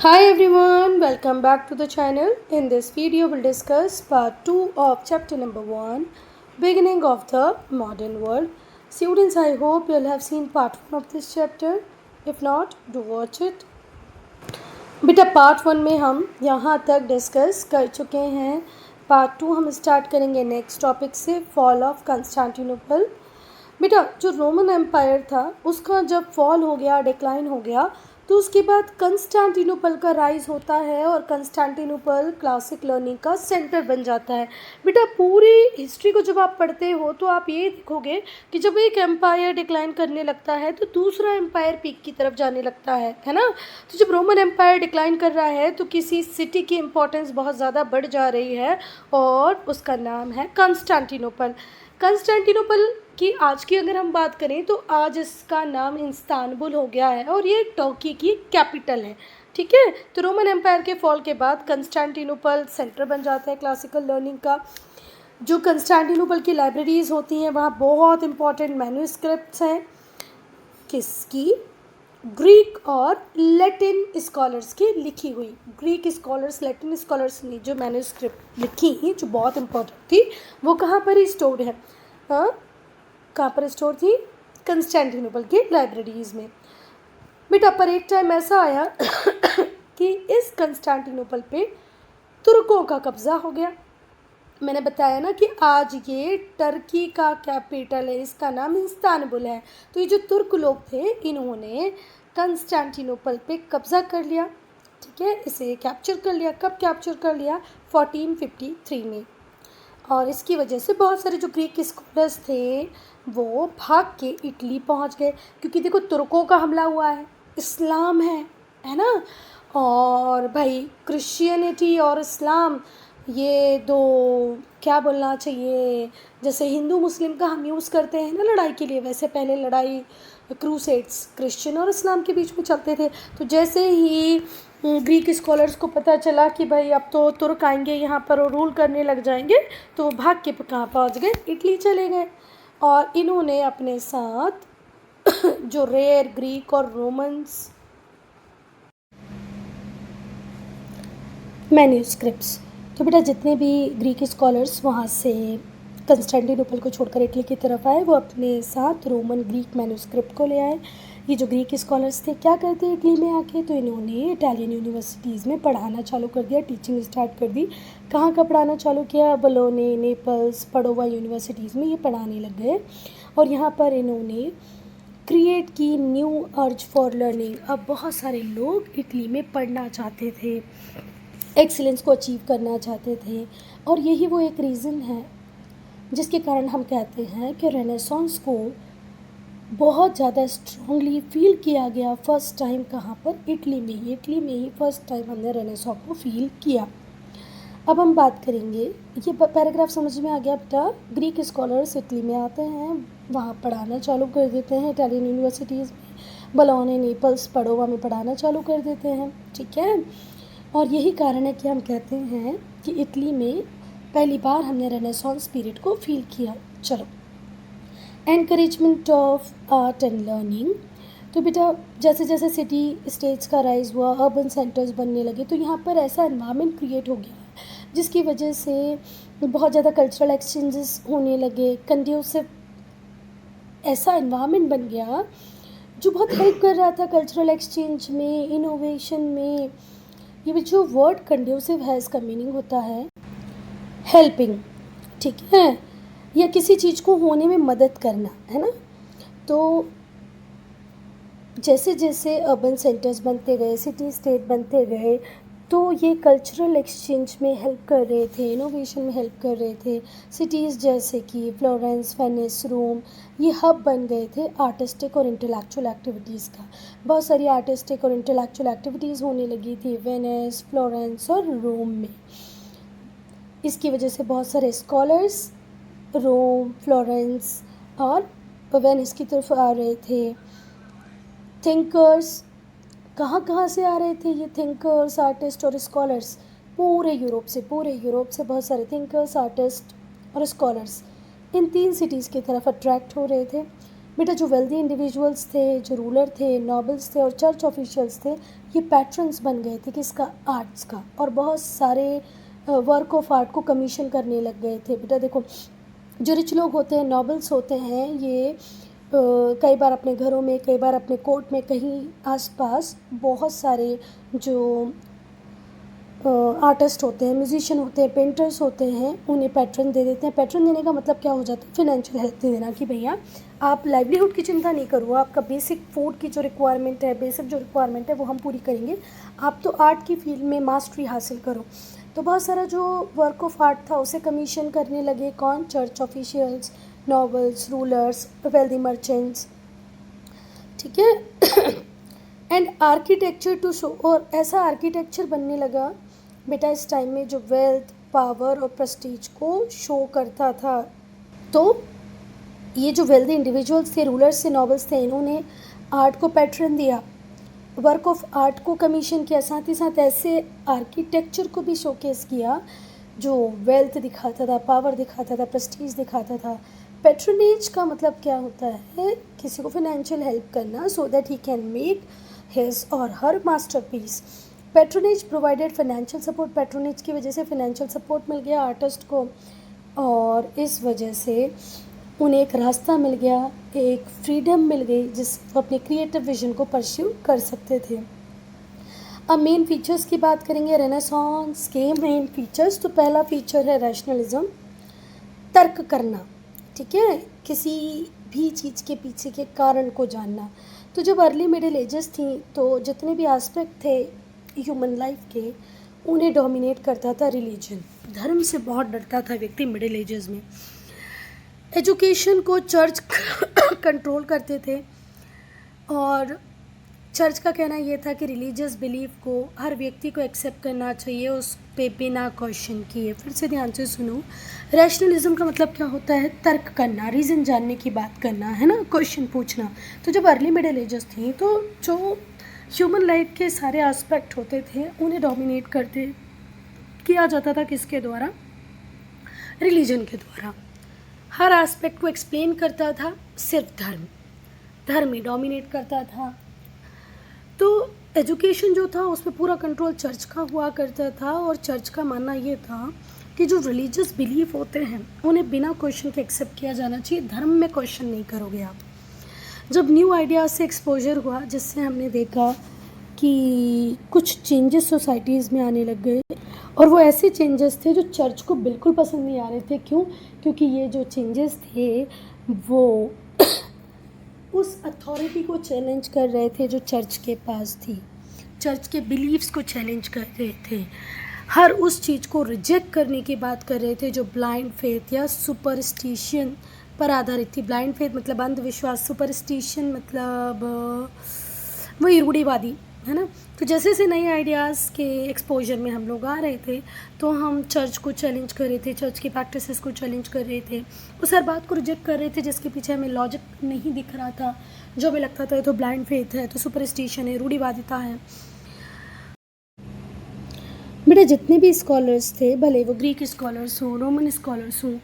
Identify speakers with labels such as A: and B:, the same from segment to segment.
A: Hi everyone, welcome back to the channel. In this video, we'll discuss part 2 of chapter number 1, Beginning of the Modern World. Students, I hope you'll have seen part 1 of this chapter. If not, do watch it. बेटा part 1 में हम यहाँ तक discuss कर चुके हैं. Part 2 हम start करेंगे नेक्स्ट टॉपिक से, फॉल ऑफ कंस्टेंटिनोपल. बेटा जो रोमन एम्पायर था उसका जब फॉल हो गया, डिक्लाइन हो गया, तो उसके बाद कंस्टेंटिनोपल का राइज होता है और कंस्टेंटिनोपल क्लासिक लर्निंग का सेंटर बन जाता है. बेटा पूरी हिस्ट्री को जब आप पढ़ते हो तो आप ये देखोगे कि जब एक एम्पायर डिक्लाइन करने लगता है तो दूसरा एम्पायर पीक की तरफ जाने लगता है ना. तो जब रोमन एम्पायर डिक्लाइन कर रहा है तो किसी सिटी की इम्पोर्टेंस बहुत ज़्यादा बढ़ जा रही है और उसका नाम है कंस्टेंटिनोपल. कंस्टेंटिनोपल की आज की अगर हम बात करें तो आज इसका नाम इस्तांबुल हो गया है और ये टर्की की कैपिटल है. ठीक है, तो रोमन एम्पायर के फॉल के बाद कंस्टेंटिनोपल सेंटर बन जाता है क्लासिकल लर्निंग का. जो कंस्टेंटिनोपल की लाइब्रेरीज़ होती हैं वहाँ बहुत इंपॉर्टेंट मैन्यूस्क्रिप्ट्स हैं. किसकी? ग्रीक और लैटिन स्कॉलर्स की लिखी हुई. ग्रीक स्कॉलर्स, लैटिन स्कॉलर्स ने जो मैन्यूस्क्रिप्ट लिखी जो बहुत इंपॉर्टेंट थी वो कहाँ पर ही स्टोर्ड है? कहाँ पर स्टोर थी? कंस्टेंटिनोपल की लाइब्रेरीज़ में. बेटा पर एक टाइम ऐसा आया कि इस कंस्टेंटिनोपल पे तुर्कों का कब्ज़ा हो गया. मैंने बताया ना कि आज ये टर्की का कैपिटल है, इसका नाम इस्तांबुल है. तो ये जो तुर्क लोग थे इन्होंने कंस्टेंटिनोपल पे कब्ज़ा कर लिया. ठीक है, इसे कैप्चर कर लिया. कब कैप्चर कर लिया? 1453 में. और इसकी वजह से बहुत सारे जो ग्रीक स्कॉलर्स थे वो भाग के इटली पहुंच गए, क्योंकि देखो तुर्कों का हमला हुआ है, इस्लाम है ना. और भाई क्रिश्चियनिटी और इस्लाम, ये दो, क्या बोलना चाहिए, जैसे हिंदू मुस्लिम का हम यूज़ करते हैं ना लड़ाई के लिए, वैसे पहले लड़ाई क्रूसेड्स क्रिश्चियन और इस्लाम के बीच में चलते थे. तो जैसे ही ग्रीक स्कॉलर्स को पता चला कि भाई अब तो तुर्क आएंगे यहाँ पर और रूल करने लग जाएंगे, तो वो भाग के कहाँ पहुँच गए? इटली चले गए. और इन्होंने अपने साथ जो रेयर ग्रीक और रोमन्स मैन्यूस्क्रिप्ट्स, तो बेटा जितने भी ग्रीक स्कॉलर्स वहाँ से कंस्टेंटिनोपल को छोड़कर इटली की तरफ आए वो अपने साथ रोमन ग्रीक मैन्यूस्क्रिप्ट को ले आए. ये जो ग्रीक स्कॉलर्स थे क्या करते हैं इटली में आके? तो इन्होंने इटालियन यूनिवर्सिटीज़ में पढ़ाना चालू कर दिया, टीचिंग स्टार्ट कर दी. कहाँ का पढ़ाना चालू किया? बोलोने, नेपल्स, पडोवा यूनिवर्सिटीज़ में ये पढ़ाने लग गए. और यहाँ पर इन्होंने क्रिएट की न्यू अर्ज फॉर लर्निंग. अब बहुत सारे लोग इटली में पढ़ना चाहते थे, एक्सीलेंस को अचीव करना चाहते थे. और यही वो एक रीज़न है जिसके कारण हम कहते हैं कि रेनेसांस को बहुत ज़्यादा स्ट्रांगली फील किया गया फर्स्ट टाइम. कहाँ पर? इटली में ही. इटली में ही फर्स्ट टाइम हमने रेनेसांस को फील किया. अब हम बात करेंगे, ये पैराग्राफ समझ में आ गया बेटा? ग्रीक स्कॉलर्स इटली में आते हैं, वहाँ पढ़ाना चालू कर देते हैं इटालियन यूनिवर्सिटीज़ में, बोलोने, नेपल्स, पडोवा में पढ़ाना चालू कर देते हैं. ठीक है, और यही कारण है कि हम कहते हैं कि इटली में पहली बार हमने रेनेसांस पीरियड को फील किया. चलो, encouragement of art and learning. तो बेटा जैसे जैसे सिटी स्टेट्स का राइज हुआ, अर्बन सेंटर्स बनने लगे, तो यहाँ पर ऐसा एनवायरनमेंट क्रिएट हो गया जिसकी वजह से बहुत ज़्यादा कल्चरल एक्सचेंजेस होने लगे. कंड्यूसिव ऐसा एनवायरनमेंट बन गया जो बहुत हेल्प कर रहा था कल्चरल एक्सचेंज में, इनोवेशन में. ये जो वर्ड कंड्यूसिव है इसका मीनिंग होता है हेल्पिंग. ठीक है, या किसी चीज़ को होने में मदद करना, है ना. तो जैसे जैसे अर्बन सेंटर्स बनते गए, सिटी स्टेट बनते गए, तो ये कल्चरल एक्सचेंज में हेल्प कर रहे थे, इनोवेशन में हेल्प कर रहे थे. सिटीज़ जैसे कि फ्लोरेंस, वेनिस, रोम, ये हब बन गए थे आर्टिस्टिक और इंटेलेक्चुअल एक्टिविटीज़ का. बहुत सारी आर्टिस्टिक और इंटेलेक्चुअल एक्टिविटीज़ होने लगी थी वेनिस, फ्लोरेंस और रोम में. इसकी वजह से बहुत सारे स्कॉलर्स रोम, फ्लोरेंस और वेनिस की तरफ आ रहे थे. थिंकर्स कहाँ कहाँ से आ रहे थे? ये थिंकर्स, आर्टिस्ट और स्कॉलर्स पूरे यूरोप से बहुत सारे थिंकर्स, आर्टिस्ट और स्कॉलर्स इन 3 सिटीज़ की तरफ अट्रैक्ट हो रहे थे. बेटा जो वेल्दी इंडिविजुअल्स थे, जो रूलर थे, नॉबल्स थे और चर्च ऑफिशियल्स थे, ये पैट्रन्स बन गए थे किसका, आर्ट्स का, और बहुत सारे वर्क ऑफ आर्ट को कमीशन करने लग गए थे। बेटा देखो, जो रिच लोग होते हैं, नॉबल्स होते हैं, ये कई बार अपने घरों में, कई बार अपने कोर्ट में, कहीं आसपास बहुत सारे जो आर्टिस्ट होते हैं, म्यूजिशियन होते हैं, पेंटर्स होते हैं, उन्हें पैट्रन दे देते हैं। पैट्रन देने का मतलब क्या हो जाता है, फिनेंशियल हेल्प दे देना कि भैया आप लाइवलीहुड की चिंता नहीं करो, आपका बेसिक फूड की जो रिक्वायरमेंट है, बेसिक जो रिक्वायरमेंट है वो हम पूरी करेंगे, आप तो आर्ट की फील्ड में मास्टरी हासिल करो। तो बहुत सारा जो वर्क ऑफ आर्ट था उसे कमीशन करने लगे कौन, church officials, novels, rulers, wealthy merchants, ठीक है। एंड आर्किटेक्चर टू शो, और ऐसा आर्किटेक्चर बनने लगा बेटा इस टाइम में जो वेल्थ, पावर और प्रेस्टीज को शो करता था। तो ये जो वेल्दी इंडिविजुअल्स थे, रूलर्स थे, नॉबल्स थे, इन्होंने आर्ट को पैटर्न दिया, वर्क ऑफ आर्ट को कमीशन किया, साथ ही साथ ऐसे आर्किटेक्चर को भी शोकेस किया जो वेल्थ दिखाता था, पावर दिखाता था, प्रेस्टीज दिखाता था। पैट्रोनेज का मतलब क्या होता है, किसी को फाइनेंशियल हेल्प करना so that he can make his और her masterpiece. Patronage provided financial support, patronage की वजह से फाइनेंशियल सपोर्ट मिल गया आर्टिस्ट को, और इस वजह से उन्हें एक रास्ता मिल गया, एक फ्रीडम मिल गई जिससे वो अपने क्रिएटिव विजन को परस्यू कर सकते थे। अब मेन फीचर्स की बात करेंगे रेनेसांस के मेन फीचर्स। तो पहला फीचर है रैशनलिज्म, तर्क करना, ठीक है, किसी भी चीज़ के पीछे के कारण को जानना। तो जब अर्ली मिडिल एजेस थी तो जितने भी एस्पेक्ट थे ह्यूमन लाइफ के, उन्हें डोमिनेट करता था रिलीजन, धर्म से बहुत डरता था व्यक्ति मिडिल एजेस में। एजुकेशन को चर्च कंट्रोल करते थे, और चर्च का कहना ये था कि रिलीजियस बिलीफ को हर व्यक्ति को एक्सेप्ट करना चाहिए, उस पे बिना क्वेश्चन किए। फिर से ध्यान से सुनो, रैशनलिज्म का मतलब क्या होता है, तर्क करना, रीज़न जानने की बात करना, है ना, क्वेश्चन पूछना। तो जब अर्ली मिडिल एजेस थी तो जो ह्यूमन लाइफ के सारे एस्पेक्ट होते थे उन्हें डोमिनेट करते किया जाता था, किसके द्वारा, रिलीजन के द्वारा। हर एस्पेक्ट को एक्सप्लेन करता था सिर्फ धर्म, धर्म ही डोमिनेट करता था। तो एजुकेशन जो था उसमें पूरा कंट्रोल चर्च का हुआ करता था, और चर्च का मानना ये था कि जो रिलीजियस बिलीफ होते हैं उन्हें बिना क्वेश्चन के एक्सेप्ट किया जाना चाहिए, धर्म में क्वेश्चन नहीं करोगे आप। जब न्यू आइडियाज़ से एक्सपोजर हुआ, जिससे हमने देखा कि कुछ चेंजेस सोसाइटीज़ में आने लग गए, और वो ऐसे चेंजेस थे जो चर्च को बिल्कुल पसंद नहीं आ रहे थे। क्यों? क्योंकि ये जो चेंजेस थे वो उस अथॉरिटी को चैलेंज कर रहे थे जो चर्च के पास थी, चर्च के बिलीव्स को चैलेंज कर रहे थे, हर उस चीज़ को रिजेक्ट करने की बात कर रहे थे जो ब्लाइंड फेथ या सुपरस्टिशन पर आधारित थी। ब्लाइंड फेथ मतलब अंधविश्वास, सुपरस्टिशन मतलब वही रूढ़िवादी, है ना। तो जैसे जैसे नए आइडियाज़ के एक्सपोजर में हम लोग आ रहे थे तो हम चर्च को चैलेंज कर रहे थे, चर्च की प्रैक्टिसेस को चैलेंज कर रहे थे, उस हर बात को रिजेक्ट कर रहे थे जिसके पीछे हमें लॉजिक नहीं दिख रहा था, जो हमें लगता था ये तो ब्लाइंड फेथ है, तो सुपरस्टिशन है, रूढ़िवादिता है। बेटा जितने भी स्कॉलर्स थे, भले वो ग्रीक स्कॉलर्स हों, रोमन स्कॉलर्स हों,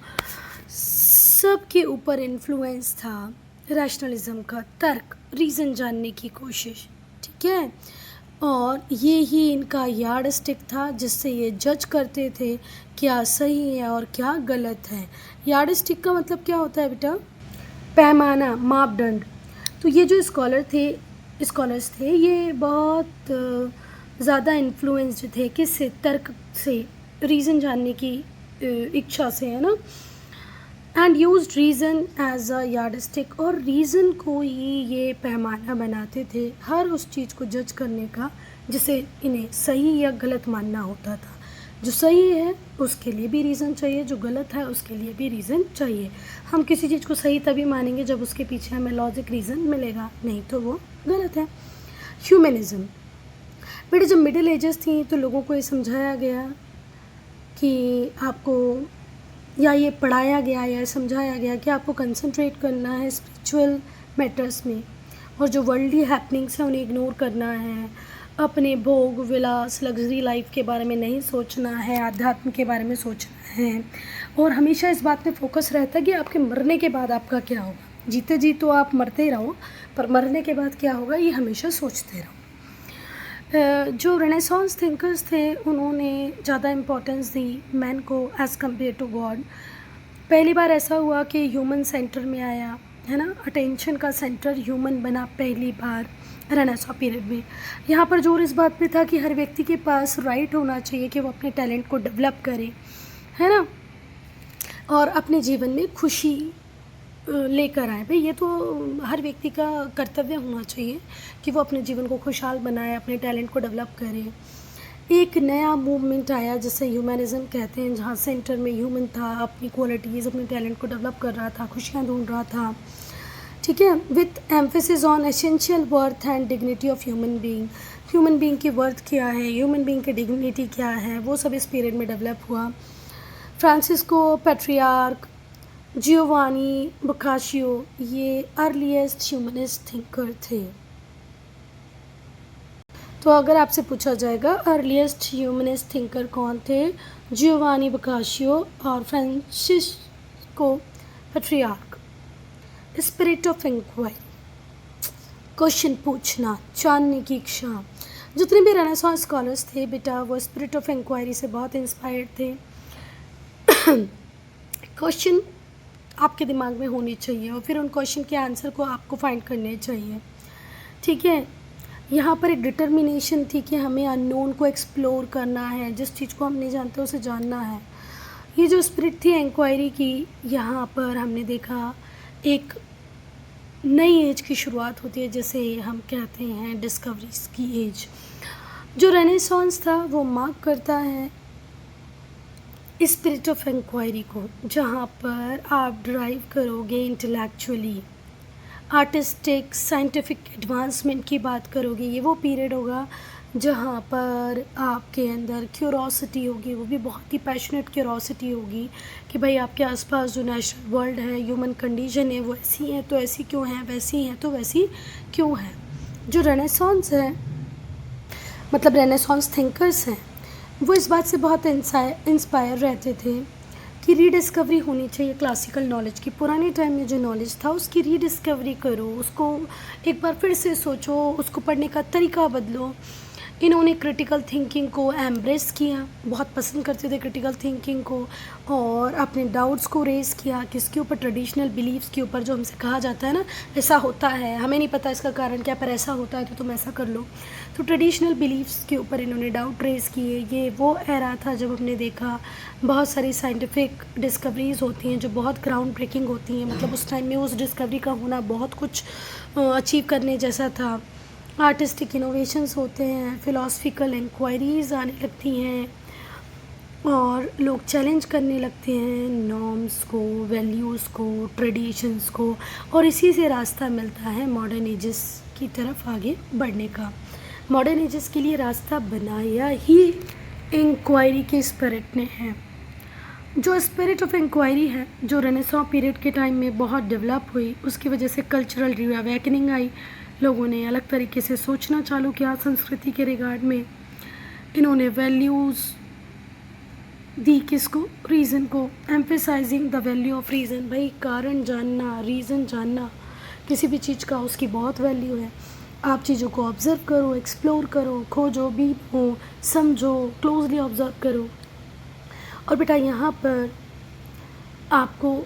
A: सबके ऊपर इन्फ्लुएंस था रैशनलिज्म का, तर्क, रीज़न जानने की कोशिश, ठीक है। और ये ही इनका यार्ड स्टिक था जिससे ये जज करते थे क्या सही है और क्या गलत है। यार्ड स्टिक का मतलब क्या होता है बेटा, पैमाना, मापदंड। तो ये जो स्कॉलर्स थे ये बहुत ज़्यादा इन्फ्लुएंस्ड थे किससे, तर्क से, रीज़न जानने की इच्छा से, है ना। And used reason as a yardstick, और रीज़न को ही ये पैमाना बनाते थे हर उस चीज़ को जज करने का जिसे इन्हें सही या गलत मानना होता था। जो सही है उसके लिए भी रीज़न चाहिए, जो गलत है उसके लिए भी रीज़न चाहिए। हम किसी चीज़ को सही तभी मानेंगे जब उसके पीछे हमें लॉजिक रीज़न मिलेगा, नहीं तो वो गलत है। ह्यूमनिज़म, बेटे जब मिडिल एजेस थी तो लोगों को ये समझाया गया कि आपको, या ये पढ़ाया गया या समझाया गया कि आपको कंसंट्रेट करना है स्पिरिचुअल मैटर्स में, और जो वर्ल्डली हैपनिंग्स हैं उन्हें इग्नोर करना है, अपने भोग विलास लग्जरी लाइफ के बारे में नहीं सोचना है, आध्यात्म के बारे में सोचना है, और हमेशा इस बात पे फोकस रहता है कि आपके मरने के बाद आपका क्या होगा। जीते जी तो आप मरते ही रहो, पर मरने के बाद क्या होगा ये हमेशा सोचते रहो। जो रेनेसांस थिंकर्स थे उन्होंने ज़्यादा इम्पोर्टेंस दी मैन को एज़ कम्पेयर टू गॉड। पहली बार ऐसा हुआ कि ह्यूमन सेंटर में आया, है ना, अटेंशन का सेंटर ह्यूमन बना पहली बार रेनेसां पीरियड में। यहाँ पर जोर इस बात पे था कि हर व्यक्ति के पास राइट होना चाहिए कि वो अपने टैलेंट को डेवलप करे, है ना, और अपने जीवन में खुशी लेकर आए। भाई ये तो हर व्यक्ति का कर्तव्य होना चाहिए कि वो अपने जीवन को खुशहाल बनाए, अपने टैलेंट को डेवलप करे। एक नया मूवमेंट आया जिसे ह्यूमनिज़्म कहते हैं, जहाँ सेंटर में ह्यूमन था, अपनी क्वालिटीज़ अपने टैलेंट को डेवलप कर रहा था, खुशियाँ ढूंढ रहा था, ठीक है, with emphasis on essential worth and dignity of human being. Human being की वर्थ क्या है, ह्यूमन बीइंग की डिग्निटी क्या है, वो सब इस पीरियड में डेवलप हुआ। फ्रांसिस्को पेट्रियार्क, जियोवानी बोकाशियो ये अर्लीस्ट ह्यूमनिस्ट थिंकर थे। तो अगर आपसे पूछा जाएगा अर्लीस्ट ह्यूमनिस्ट थिंकर कौन थे, जियोवानी बोकाशियो और Francesco Petrarch. Spirit of inquiry, question पूछना, जानने की इच्छा। जितने भी रेनेसांस स्कॉलर्स थे बेटा वो स्पिरिट ऑफ इंक्वायरी से बहुत इंस्पायर्ड थे। क्वेश्चन आपके दिमाग में होने चाहिए और फिर उन क्वेश्चन के आंसर को आपको फाइंड करने चाहिए, ठीक है। यहाँ पर एक डिटर्मिनेशन थी कि हमें अननोन को एक्सप्लोर करना है, जिस चीज़ को हम नहीं जानते उसे जानना है। ये जो स्पिरिट थी इंक्वायरी की, यहाँ पर हमने देखा एक नई एज की शुरुआत होती है जिसे हम कहते हैं डिस्कवरीज की एज। जो रेनेसांस था वो मार्क करता है स्पिरिट ऑफ इंक्वायरी को, जहाँ पर आप ड्राइव करोगे इंटेलेक्चुअली, आर्टिस्टिक साइंटिफिक एडवांसमेंट की बात करोगे। ये वो पीरियड होगा जहाँ पर आपके अंदर क्यूरोसिटी होगी, वो भी बहुत ही पैशनेट क्यूरोसिटी होगी कि भाई आपके आसपास जो नेचुरल वर्ल्ड है, ह्यूमन कंडीशन है, वो ऐसी है तो ऐसी क्यों है, वैसी है तो वैसी क्यों है। जो रेनेसांस है, मतलब रेनेसांस थिंकर्स हैं, वो इस बात से बहुत इंस्पायर रहते थे कि रीडिस्कवरी होनी चाहिए क्लासिकल नॉलेज की। पुराने टाइम में जो नॉलेज था उसकी रीडिस्कवरी करो, उसको एक बार फिर से सोचो, उसको पढ़ने का तरीका बदलो। इन्होंने क्रिटिकल थिंकिंग को एम्ब्रेस किया, बहुत पसंद करते थे क्रिटिकल थिंकिंग को, और अपने डाउट्स को रेज़ किया किसके ऊपर, ट्रेडिशनल बिलीव्स के ऊपर। जो हमसे कहा जाता है ना ऐसा होता है, हमें नहीं पता इसका कारण क्या, पर ऐसा होता है तो तुम ऐसा कर लो। तो ट्रेडिशनल बिलीव्स के ऊपर इन्होंने डाउट रेज़ किए। ये वो एरा था जब हमने देखा बहुत सारी साइंटिफिक डिस्कवरीज़ होती हैं जो बहुत ग्राउंड ब्रेकिंग होती हैं। मतलब उस टाइम में उस डिस्कवरी का होना बहुत कुछ अचीव करने जैसा था। आर्टिस्टिक इनोवेशंस होते हैं, फ़िलासफ़िकल इंक्वायरीज़ आने लगती हैं और लोग चैलेंज करने लगते हैं नॉर्म्स को, वैल्यूज़ को, ट्रेडिशंस को, और इसी से रास्ता मिलता है मॉडर्न एजेस की तरफ आगे बढ़ने का। मॉडर्न एजेस के लिए रास्ता बनाया ही इंक्वायरी के स्पिरिट ने है। जो स्पिरिट ऑफ इंक्वायरी है, जो रेनेसां पीरियड के टाइम में बहुत डेवलप हुई, उसकी वजह से कल्चरल रीअवेकनिंग आई। लोगों ने अलग तरीके से सोचना चालू किया संस्कृति के रिगार्ड में। इन्होंने वैल्यूज़ दी किसको, रीज़न को, emphasizing the value of reason. भाई कारण जानना, रीज़न जानना, किसी भी चीज़ का उसकी बहुत वैल्यू है। आप चीज़ों को ऑब्ज़र्व करो, एक्सप्लोर करो, खोजो, भी हो, समझो, क्लोजली ऑब्ज़र्व करो। और बेटा यहाँ पर आपको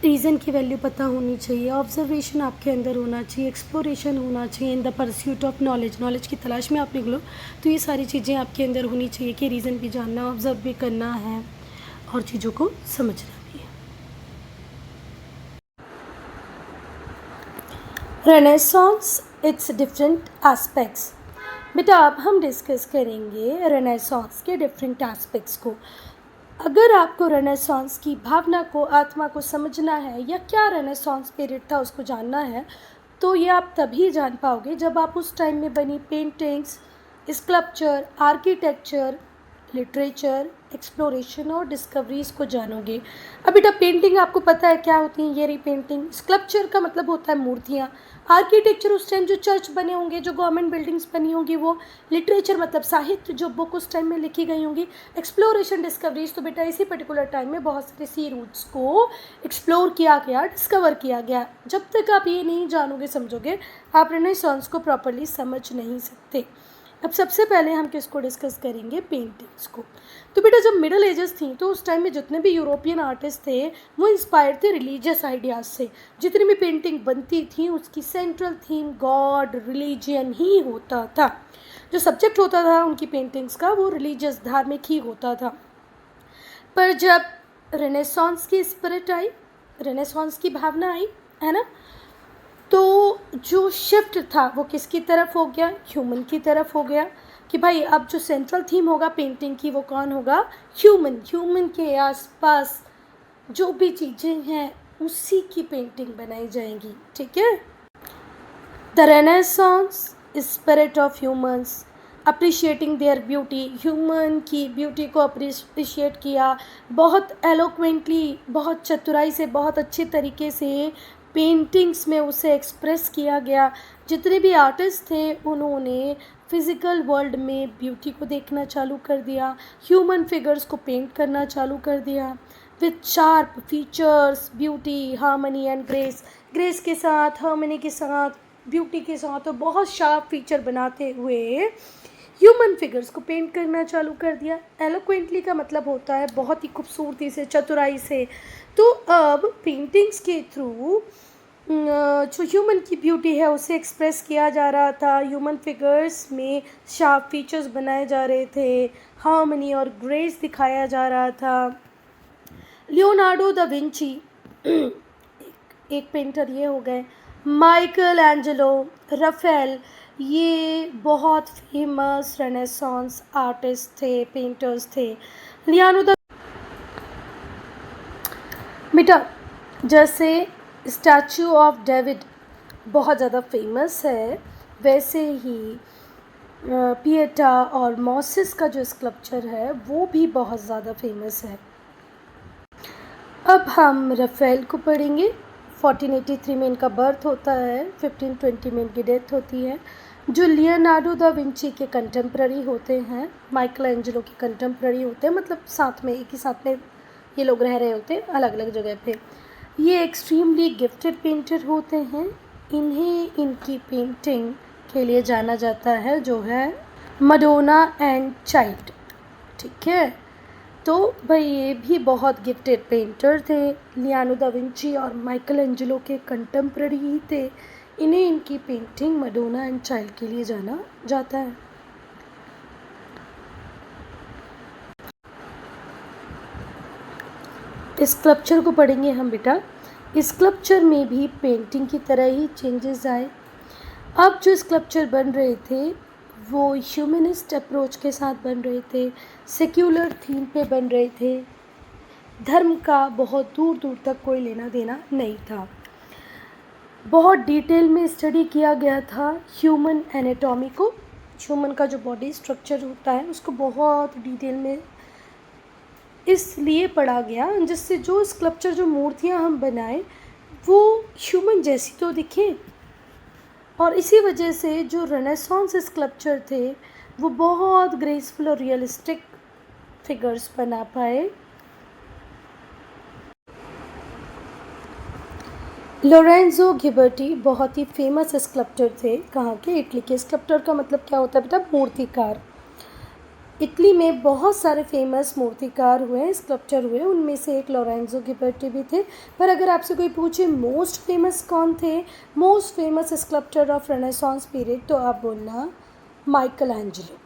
A: रीज़न की वैल्यू पता होनी चाहिए, ऑब्जर्वेशन आपके अंदर होना चाहिए, एक्सप्लोरेशन होना चाहिए, in the pursuit of knowledge, knowledge की तलाश में आप निकलो। तो ये सारी चीज़ें आपके अंदर होनी चाहिए कि रीज़न भी जानना, ऑब्ज़र्व भी करना है और चीज़ों को समझना भी है। Renaissance it's different aspects. बेटा अब हम डिस्कस करेंगे रेनेसांस के डिफरेंट एस्पेक्ट्स को। अगर आपको रेनेसांस की भावना को, आत्मा को समझना है या क्या रेनेसांस पीरियड था उसको जानना है, तो ये आप तभी जान पाओगे जब आप उस टाइम में बनी paintings, sculpture, architecture, literature, exploration और डिस्कवरीज़ को जानोगे। अब बेटा पेंटिंग आपको पता है क्या होती हैं, ये रही पेंटिंग। स्कल्पचर का मतलब होता है मूर्तियाँ, आर्किटेक्चर उस टाइम जो चर्च बने होंगे, जो गवर्नमेंट बिल्डिंग्स बनी होंगी, वो लिटरेचर मतलब साहित्य जो बुक उस टाइम में लिखी गई होंगी, एक्सप्लोरेशन डिस्कवरीज, तो बेटा इसी पर्टिकुलर टाइम में बहुत सारे सी रूट्स को एक्सप्लोर किया गया, डिस्कवर किया गया। जब तक आप ये नहीं जानोगे समझोगे, आप रेनेसांस को प्रॉपरली समझ नहीं सकते। अब सबसे पहले हम किसको डिस्कस करेंगे, पेंटिंग्स को। तो बेटा जब मिडल एजेस थी तो उस टाइम में जितने भी यूरोपियन आर्टिस्ट थे वो इंस्पायर्ड थे रिलीजियस आइडियाज से। जितनी भी पेंटिंग बनती थी उसकी सेंट्रल थीम गॉड, रिलीजियन ही होता था। जो सब्जेक्ट होता था उनकी पेंटिंग्स का वो रिलीजियस, धार्मिक ही होता था। पर जब रेनेसांस की स्पिरिट आई, रेनेसांस की भावना आई, है ना, तो जो शिफ्ट था वो किसकी तरफ हो गया, ह्यूमन की तरफ हो गया। कि भाई अब जो सेंट्रल थीम होगा पेंटिंग की वो कौन होगा, ह्यूमन। ह्यूमन के आसपास जो भी चीज़ें हैं उसी की पेंटिंग बनाई जाएंगी, ठीक है। The renaissance spirit of humans appreciating there beauty, human की ब्यूटी को अप्रिशिएट किया, बहुत एलोक्वेंटली, बहुत चतुराई से, बहुत अच्छे तरीके से पेंटिंग्स में उसे एक्सप्रेस किया गया। जितने भी आर्टिस्ट थे उन्होंने फिज़िकल वर्ल्ड में ब्यूटी को देखना चालू कर दिया, ह्यूमन फिगर्स को पेंट करना चालू कर दिया with sharp features, beauty, harmony and grace. Grace के साथ, हार्मनी के साथ, ब्यूटी के साथ और बहुत शार्प फीचर बनाते हुए ह्यूमन फिगर्स को पेंट करना चालू कर दिया। एलोक्वेंटली का मतलब होता है बहुत ही खूबसूरती से, चतुराई से। तो अब पेंटिंग्स के थ्रू जो ह्यूमन की ब्यूटी है उसे एक्सप्रेस किया जा रहा था। ह्यूमन फिगर्स में शार्प फीचर्स बनाए जा रहे थे, हार्मनी और ग्रेस दिखाया जा रहा था। लियोनार्डो दा विंची एक पेंटर ये हो गए, माइकल एंजेलो, राफेल, ये बहुत फेमस रेनेसांस आर्टिस्ट थे, पेंटर्स थे। लियोनार्डो दा बेटा जैसे स्टैचू ऑफ डेविड बहुत ज़्यादा फेमस है, वैसे ही पिएटा और मॉसिस का जो स्कल्पचर है वो भी बहुत ज़्यादा फेमस है। अब हम राफेल को पढ़ेंगे। 1483 में इनका बर्थ होता है, 1520 में इनकी डेथ होती है। जो लियोनार्डो दा विंची के कंटेम्प्ररी होते हैं, माइकल एंजेलो के कंटेम्प्ररी होते हैं, मतलब साथ में, एक ही साथ में ये लोग रह रहे होते हैं अलग अलग जगह पे। ये एक्सट्रीमली गिफ्टेड पेंटर होते हैं। इन्हें इनकी पेंटिंग के लिए जाना जाता है जो है मडोना एंड चाइल्ड, ठीक है। तो भाई ये भी बहुत गिफ्टेड पेंटर थे। लियोनार्डो दा विंची और माइकल एंजेलो के कंटेम्प्ररी ही थे। इन्हें इनकी पेंटिंग मडोना एंड चाइल्ड के लिए जाना जाता है। स्कल्पचर को पढ़ेंगे हम बेटा। स्कल्पचर में भी पेंटिंग की तरह ही चेंजेस आए। अब जो स्कल्पचर बन रहे थे वो ह्यूमनिस्ट अप्रोच के साथ बन रहे थे, सेक्युलर थीम पे बन रहे थे। धर्म का बहुत दूर दूर तक कोई लेना देना नहीं था। बहुत डिटेल में स्टडी किया गया था ह्यूमन एनाटॉमी को, ह्यूमन का जो बॉडी स्ट्रक्चर होता है उसको बहुत डिटेल में इसलिए पढ़ा गया जिससे जो स्कल्पचर, जो मूर्तियाँ हम बनाए वो ह्यूमन जैसी तो दिखे। और इसी वजह से जो रेनेसांस स्कल्पचर थे वो बहुत ग्रेसफुल और रियलिस्टिक फिगर्स बना पाए। लोरेंजो घिबर्टी बहुत ही फेमस स्कल्पटर थे। कहाँ के? इटली के। स्कल्पटर का मतलब क्या होता है बेटा? मूर्तिकार। इटली में बहुत सारे फेमस मूर्तिकार हुए, स्कल्पचर हुए, उनमें से एक लोरेंजो घिबर्टी भी थे। पर अगर आपसे कोई पूछे मोस्ट फेमस कौन थे, most famous sculpture of renaissance period, तो आप बोलना माइकल एंजेलो।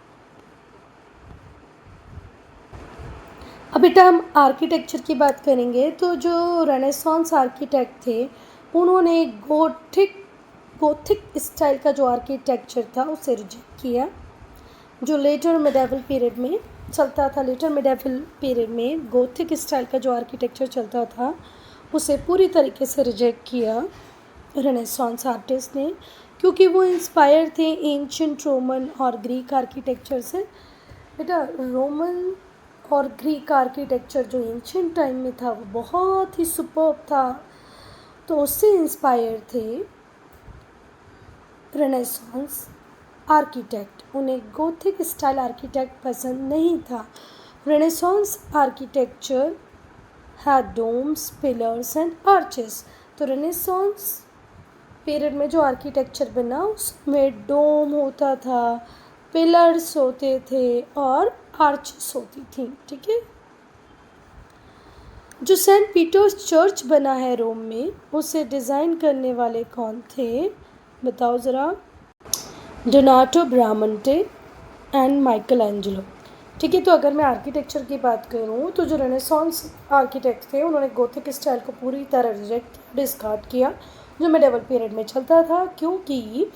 A: अब बेटा हम आर्किटेक्चर की बात करेंगे तो जो रेनेसांस आर्किटेक्ट थे उन्होंने गोथिक स्टाइल का जो आर्किटेक्चर था उसे रिजेक्ट किया। जो लेटर मिडेवल पीरियड में चलता था, लेटर मिडेवल पीरियड में गोथिक स्टाइल का जो आर्किटेक्चर चलता था उसे पूरी तरीके से रिजेक्ट किया रेनेसांस आर्टिस्ट ने, क्योंकि वो इंस्पायर थे एंशिएंट रोमन और ग्रीक आर्किटेक्चर से। बेटा रोमन और ग्रीक आर्किटेक्चर जो एंशिएंट टाइम में था वो बहुत ही सुपर्ब था, तो उससे इंस्पायर थे रेनेसांस आर्किटेक्ट, उन्हें गोथिक स्टाइल आर्किटेक्ट पसंद नहीं था। Renaissance architecture had domes, pillars and arches. तो रेनेसांस पीरियड में जो आर्किटेक्चर बना उसमें डोम होता था, पिलर्स होते थे और आर्चेस होती थी। ठीक है। जो सेंट पीटर्स चर्च बना है रोम में, उसे डिज़ाइन करने वाले कौन थे, बताओ ज़रा। डोनाटो ब्रामंटे एंड माइकल एंजेलो। ठीक है। तो अगर मैं आर्किटेक्चर की बात करूँ तो जो रेनेसांस आर्किटेक्ट थे उन्होंने गोथिक स्टाइल को पूरी तरह रिजेक्ट डिस्कार्ड किया जो मेडिवल पीरियड में चलता था, क्योंकि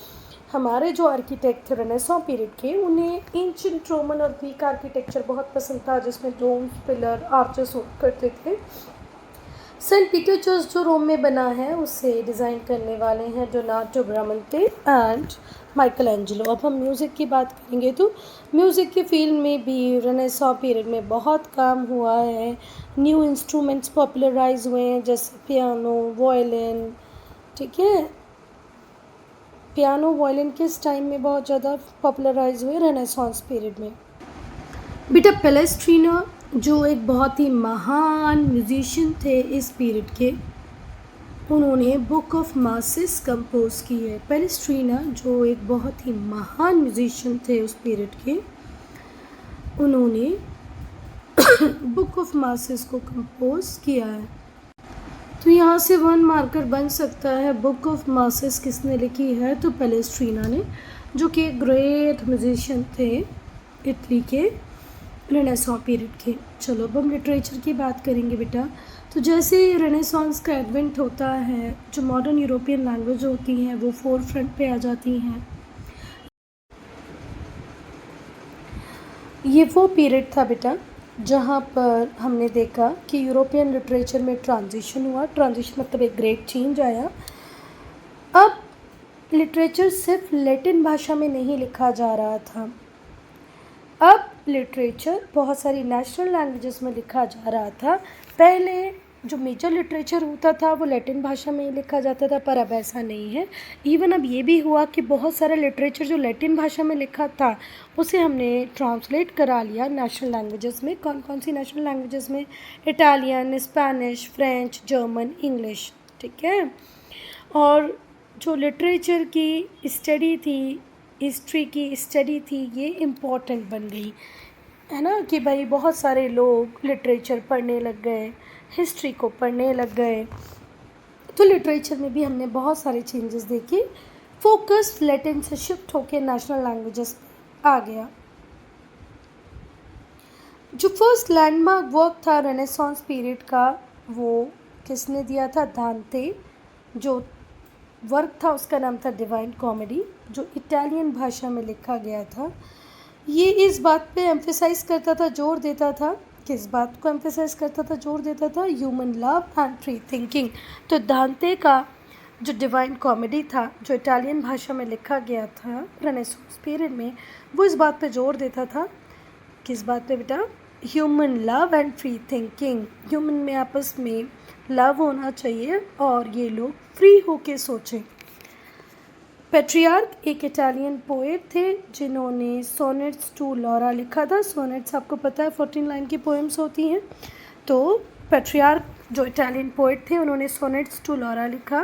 A: हमारे जो आर्किटेक्ट थे रेनेसांस पीरियड के, उन्हें एंशिएंट रोमन और ग्रीक आर्किटेक्चर बहुत पसंद था जिसमें डोम्स, पिलर, आर्चेस करते थे। सेंट पीटर चर्च जो रोम में बना है उसे डिज़ाइन करने वाले हैं डोनाटो ब्रामंटे एंड माइकल एंजेलो। अब हम म्यूज़िक की बात करेंगे तो म्यूज़िक के फील्ड में भी रेनेसांस पीरियड में बहुत काम हुआ है। न्यू इंस्ट्रूमेंट्स पॉपुलराइज हुए हैं जैसे पियानो, वायलिन। ठीक है। पियानो, वायलिन किस टाइम में बहुत ज़्यादा पॉपुलराइज हुए, रेनेसांस पीरियड में। बेटा पैलेस्ट्रीना जो एक बहुत ही महान म्यूजिशियन थे इस पीरियड के, उन्होंने बुक ऑफ मासेस कंपोज की है। पैलेस्ट्रीना जो एक बहुत ही महान म्यूजिशियन थे उस पीरियड के, उन्होंने बुक ऑफ मासेस को कंपोज किया है। तो यहाँ से वन मार्कर बन सकता है, बुक ऑफ मासेस किसने लिखी है, तो पैलेस्ट्रीना ने, जो कि एक ग्रेट म्यूजिशियन थे इटली के रेनेसांस पीरियड के। चलो अब हम लिटरेचर की बात करेंगे बेटा। तो जैसे रेनेसांस का एडवेंट होता है, जो मॉडर्न यूरोपियन लैंग्वेज होती हैं वो फोर फ्रंट पे आ जाती हैं। ये वो पीरियड था बेटा जहाँ पर हमने देखा कि यूरोपियन लिटरेचर में ट्रांजिशन हुआ। ट्रांजिशन मतलब एक ग्रेट चेंज आया। अब लिटरेचर सिर्फ लैटिन भाषा में नहीं लिखा जा रहा था, अब लिटरेचर बहुत सारी नेशनल लैंग्वेजेस में लिखा जा रहा था। पहले जो मेजर लिटरेचर होता था वो लैटिन भाषा में ही लिखा जाता था, पर अब ऐसा नहीं है। इवन अब ये भी हुआ कि बहुत सारा लिटरेचर जो लैटिन भाषा में लिखा था उसे हमने ट्रांसलेट करा लिया नेशनल लैंग्वेजेस में। कौन कौन सी नेशनल लैंग्वेजेस में, Italian, Spanish, French, German, English. ठीक है। और जो लिटरेचर की स्टडी थी, हिस्ट्री की स्टडी थी, ये इम्पॉर्टेंट बन गई है ना, कि भाई बहुत सारे लोग लिटरेचर पढ़ने लग गए, हिस्ट्री को पढ़ने लग गए। तो लिटरेचर में भी हमने बहुत सारे चेंजेस देखे। फोकस लैटिन से शिफ्ट होकर नेशनल लैंग्वेजेस आ गया। जो फर्स्ट लैंडमार्क वर्क था रेनेसांस पीरियड का वो किसने दिया था, दांते। जो वर्क था उसका नाम था डिवाइन कॉमेडी, जो इटालियन भाषा में लिखा गया था। ये इस बात पे एम्फेसाइज करता था, जोर देता था, किस बात को एम्फेसाइज करता था, जोर देता था, human love and free thinking. तो दांते का जो डिवाइन कॉमेडी था जो इटालियन भाषा में लिखा गया था रेनेसांस पीरियड में, वो इस बात पे जोर देता था, किस बात पे बेटा, human love and free thinking. Human में आपस में लव होना चाहिए और ये लोग फ्री होके सोचें। पेट्रियार्क एक इटालियन पोएट थे जिन्होंने सोनेट्स टू लॉरा लिखा था। सोनेट्स आपको पता है 14 लाइन की पोएम्स होती हैं। तो पेट्रियार्क जो इटालियन पोएट थे उन्होंने सोनेट्स टू लॉरा लिखा।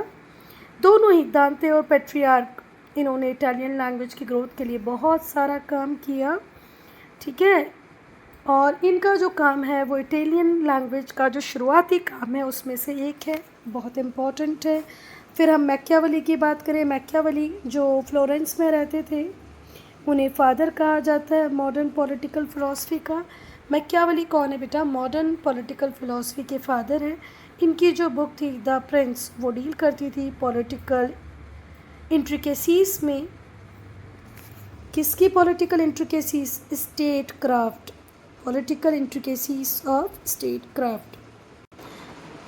A: दोनों ही दांते और पेट्रियार्क, इन्होंने इटालियन लैंग्वेज की ग्रोथ के लिए बहुत सारा काम किया। ठीक है। और इनका जो काम है वो इटालियन लैंग्वेज का जो शुरुआती काम है उसमें से एक है, बहुत इम्पॉर्टेंट है। फिर हम मैकियावेली की बात करें। मैकियावेली जो फ्लोरेंस में रहते थे, उन्हें फादर कहा जाता है मॉडर्न पॉलिटिकल फ़िलॉसफी का। मैकियावेली कौन है बेटा, मॉडर्न पॉलिटिकल फ़िलॉसफी के फादर हैं। इनकी जो बुक थी द प्रिंस, वो डील करती थी पॉलिटिकल इंट्रिकेसीज में। किसकी political intricacies, state craft, political intricacies of state craft.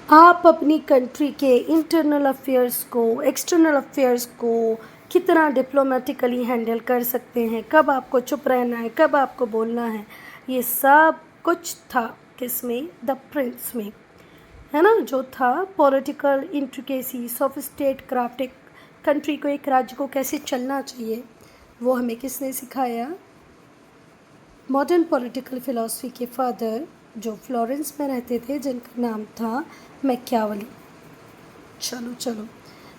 A: आप अपनी कंट्री के इंटरनल अफेयर्स को, एक्सटर्नल अफेयर्स को कितना डिप्लोमेटिकली हैंडल कर सकते हैं, कब आपको चुप रहना है, कब आपको बोलना है, ये सब कुछ था किसमें, द प्रिंस में, है ना, जो था political intricacies of state craft. एक कंट्री को, एक राज्य को कैसे चलना चाहिए, वो हमें किसने सिखाया? मॉडर्न पॉलिटिकल फ़िलासफ़ी के फादर जो फ्लोरेंस में रहते थे, जिनका नाम था मैकियावेली। चलो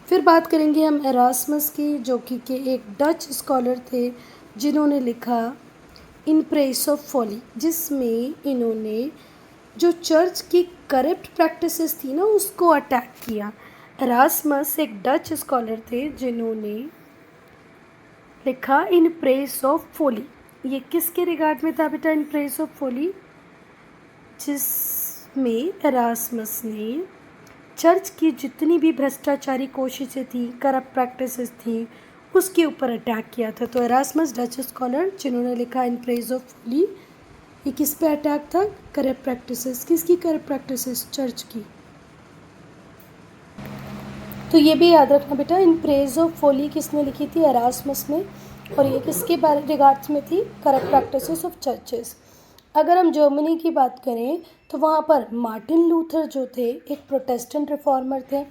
A: फिर बात करेंगे हम एरास्मस की, जो कि एक डच स्कॉलर थे, जिन्होंने लिखा इन प्रेस ऑफ फॉली, जिसमें इन्होंने जो चर्च की करप्ट प्रैक्टिसेस थी ना, उसको अटैक किया। एरास्मस एक डच स्कॉलर थे, जिन्होंने लिखा इन प्रेस ऑफ फॉली। ये किसके रिगार्ड में था बेटा? इन प्रेस ऑफ फॉली, जिसमें एरास्मस ने चर्च की जितनी भी भ्रष्टाचारी कोशिशें थी, करप्ट प्रैक्टिसेस थी, उसके ऊपर अटैक किया था। तो एरास्मस डच स्कॉलर जिन्होंने लिखा इन प्रेज ऑफ फॉली, ये किस पे अटैक था? Corrupt practices. किसकी करप्ट प्रैक्टिसेस? चर्च की। तो ये भी याद रखना बेटा, इन प्रेज ऑफ फॉली किसने लिखी थी? एरास्मस ने। और ये किसके बारे रिगार्ड्स में थी? Corrupt practices of churches. अगर हम जर्मनी की बात करें तो वहाँ पर मार्टिन लूथर जो थे, एक प्रोटेस्टेंट रिफॉर्मर थे।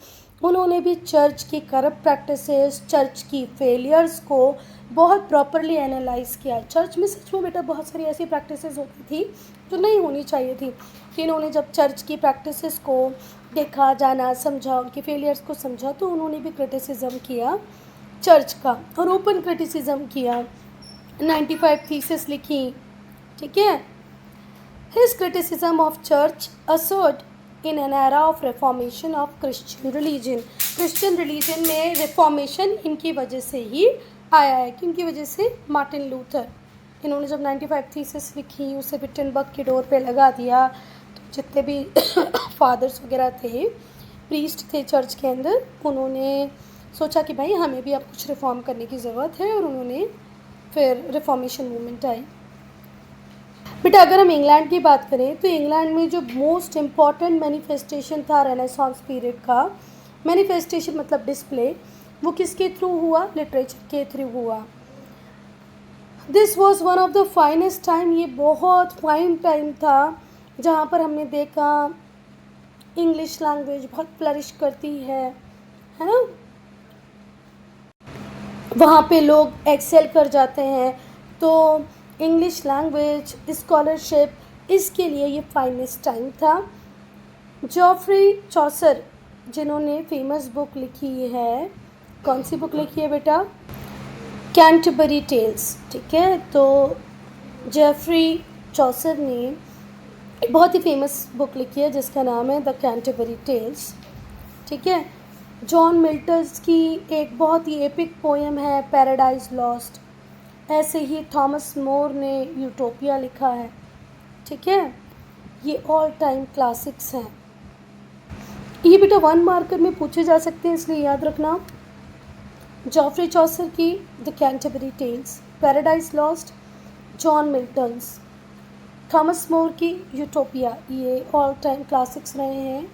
A: उन्होंने भी चर्च की करप्ट प्रैक्टिसेस, चर्च की फेलियर्स को बहुत प्रॉपरली एनालाइज किया। चर्च में सच में बेटा बहुत सारी ऐसी प्रैक्टिसेस होती थी जो नहीं होनी चाहिए थी। कि इन्होंने जब चर्च की प्रैक्टिसेस को देखा, जाना, समझा, उनकी फेलियर्स को समझा, तो उन्होंने भी क्रिटिसिज्म किया चर्च का, और ओपन क्रिटिसिज्म किया। 95 थीसिस लिखी, ठीक है। His criticism of church asserted in an era of reformation of Christian religion. Christian religion में reformation इनकी वजह से ही आया है। किनकी वजह से? Martin Luther. इन्होंने जब 95 थीसिस लिखी, उसे विटनबर्ग के डोर पे लगा दिया, तो जितने भी फादर्स वगैरह थे, प्रीस्ट थे चर्च के अंदर, उन्होंने सोचा कि भाई हमें भी अब कुछ रिफॉर्म करने की ज़रूरत है, और उन्होंने फिर रिफॉर्मेशन मूवमेंट आई। बेटा अगर हम इंग्लैंड की बात करें तो इंग्लैंड में जो मोस्ट इम्पॉर्टेंट मैनिफेस्टेशन था रेनेसांस पीरियड का, मैनिफेस्टेशन मतलब डिस्प्ले, वो किसके थ्रू हुआ? लिटरेचर के थ्रू हुआ। This was one of the finest time, ये बहुत फाइन टाइम था जहाँ पर हमने देखा इंग्लिश लैंग्वेज बहुत फ्लरिश करती है ना, वहाँ पे लोग एक्सेल कर जाते हैं। तो इंग्लिश लैंग्वेज स्कॉलरशिप, इसके लिए ये फाइनेस्ट टाइम था। जॉफ्री चॉसर जिन्होंने फेमस बुक लिखी है, कौन सी बुक लिखी है बेटा? कैंटरबरी टेल्स, ठीक है। तो जेफरी चॉसर ने बहुत ही फेमस बुक लिखी है जिसका नाम है द कैंटरबरी टेल्स, ठीक है। जॉन मिल्टन की एक बहुत ही एपिक पोएम है पैराडाइज लॉस्ट। ऐसे ही थॉमस मोर ने यूटोपिया लिखा है, ठीक है। ये ऑल टाइम क्लासिक्स हैं। ये बेटा 1 मार्कर में पूछे जा सकते हैं, इसलिए याद रखना। जॉफ्री चॉसर की the Canterbury Tales, Paradise Lost John Milton's, Thomas More की यूटोपिया, ये ऑल टाइम क्लासिक्स रहे हैं।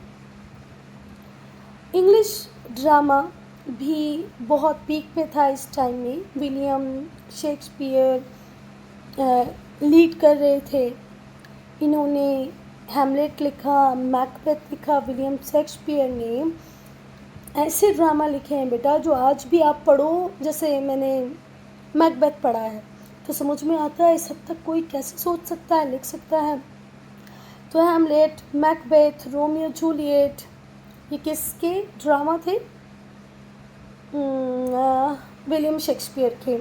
A: इंग्लिश ड्रामा भी बहुत पीक पे था इस टाइम में। विलियम शेक्सपियर लीड कर रहे थे। इन्होंने हैमलेट लिखा, मैकबेथ लिखा। विलियम शेक्सपियर ने ऐसे ड्रामा लिखे हैं बेटा जो आज भी आप पढ़ो, जैसे मैंने मैकबेथ पढ़ा है तो समझ में आता है इस हद तक कोई कैसे सोच सकता है, लिख सकता है। तो हैमलेट, मैकबेथ, रोमियो जूलियट, ये किसके ड्रामा थे? विलियम शेक्सपियर के।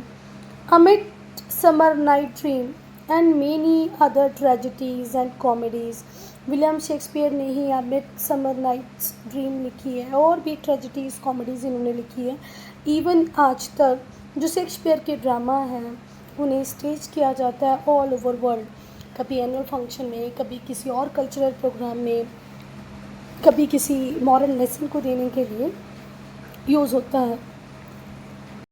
A: A midsummer night dream and many other tragedies and comedies. William Shakespeare ने ही a midsummer night dream लिखी है, और भी ट्रेजेडीज़, कॉमेडीज़ इन्होंने लिखी है। इवन आज तक जो शेक्सपियर के ड्रामा हैं उन्हें स्टेज किया जाता है ऑल ओवर वर्ल्ड, कभी एनुअल फंक्शन में, कभी किसी और कल्चरल प्रोग्राम में, कभी किसी मॉरल लेसन को देने के लिए यूज़ होता है।